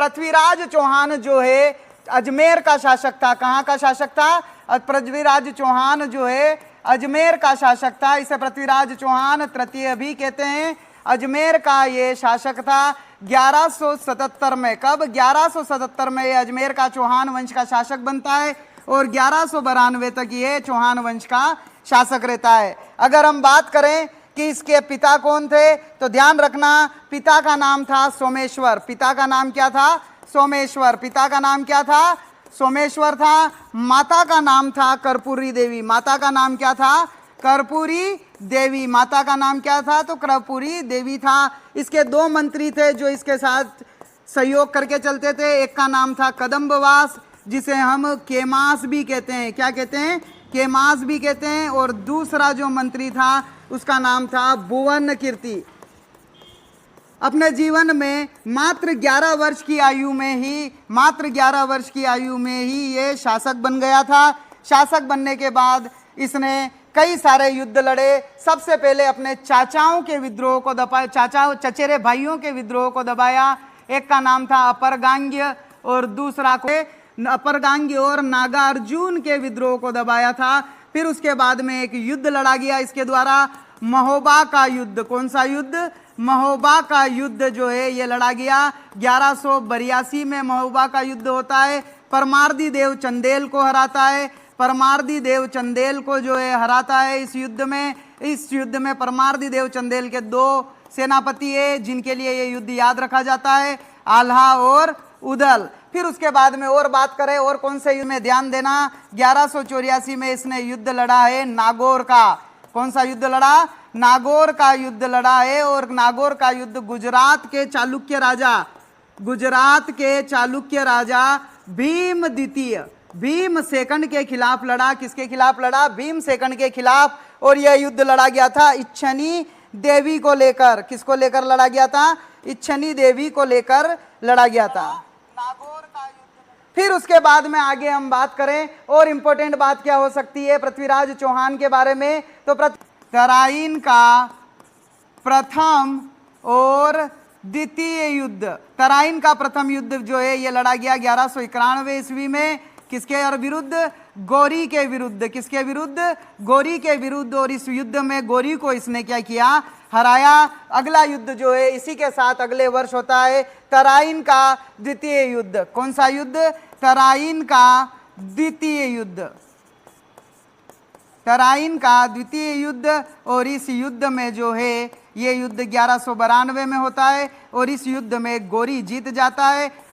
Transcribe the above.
पृथ्वीराज चौहान जो है अजमेर का शासक था। कहाँ का शासक था? पृथ्वीराज चौहान जो है अजमेर का शासक था। इसे पृथ्वीराज चौहान तृतीय भी कहते हैं। अजमेर का ये शासक था 1177 में। कब? 1177 में ये अजमेर का चौहान वंश का शासक बनता है और 1192 तक ये चौहान वंश का शासक रहता है। अगर हम बात करें कि इसके पिता कौन थे तो ध्यान रखना, पिता का नाम था सोमेश्वर। पिता का नाम क्या था? सोमेश्वर। पिता का नाम क्या था? सोमेश्वर था। माता का नाम था कर्पूरी देवी। माता का नाम क्या था? कर्पूरी देवी। माता का नाम क्या था? तो कर्पूरी देवी था। इसके दो मंत्री थे जो इसके साथ सहयोग करके चलते थे। एक का नाम था कदम्बवास, जिसे हम केमास भी कहते हैं। क्या कहते हैं? केमास भी कहते हैं। और दूसरा जो मंत्री था उसका नाम था भुवन कीर्ति। अपने जीवन में मात्र 11 वर्ष की आयु में ही ये शासक बन गया था। शासक बनने के बाद इसने कई सारे युद्ध लड़े। सबसे पहले अपने चाचाओं के विद्रोह को दबाया, चचेरे भाइयों के विद्रोह को दबाया। एक का नाम था अपरगांग्य और दूसरा को अपरगांग्य और नागार्जुन के विद्रोह को दबाया था। फिर उसके बाद में एक युद्ध लड़ा गया इसके द्वारा, महोबा का युद्ध। कौन सा युद्ध? महोबा का युद्ध जो है ये लड़ा गया। 1182 में महोबा का युद्ध होता है। परमार्दी देव चंदेल को हराता है। परमार्दी देव चंदेल को जो है हराता है इस युद्ध में। इस युद्ध में परमार्दी देव चंदेल के दो सेनापति है जिनके लिए ये युद्ध याद रखा जाता है, आल्हा और उदल। फिर उसके बाद में और बात करें और कौन से युद्ध में ध्यान देना, 1184 में इसने युद्ध लड़ा है नागौर का। कौन सा युद्ध लड़ा? नागौर का युद्ध लड़ा है। और नागौर का युद्ध गुजरात के चालुक्य राजा भीम द्वितीय, भीम सेकंड के खिलाफ लड़ा। किसके खिलाफ लड़ा? भीम सेकंड के खिलाफ। और यह युद्ध लड़ा गया था इच्छनी देवी को लेकर। किसको लेकर लड़ा गया था? इच्छनी देवी को लेकर लड़ा गया था। नागौर का युद्ध। फिर उसके बाद में आगे हम बात करें और इंपॉर्टेंट बात क्या हो सकती है पृथ्वीराज चौहान के बारे में, तो तराइन का प्रथम और द्वितीय युद्ध। तराइन का प्रथम युद्ध जो है ये लड़ा गया 1191 ईस्वी में। किसके विरुद्ध? गौरी के विरुद्ध। किसके विरुद्ध? गौरी के विरुद्ध। और इस युद्ध में गौरी को इसने क्या किया? हराया। अगला युद्ध जो है इसी के साथ अगले वर्ष होता है तराइन का द्वितीय युद्ध। कौन सा युद्ध? तराइन का द्वितीय युद्ध। तराइन का द्वितीय युद्ध। और इस युद्ध में जो है ये युद्ध 1192 में होता है और इस युद्ध में गौरी जीत जाता है।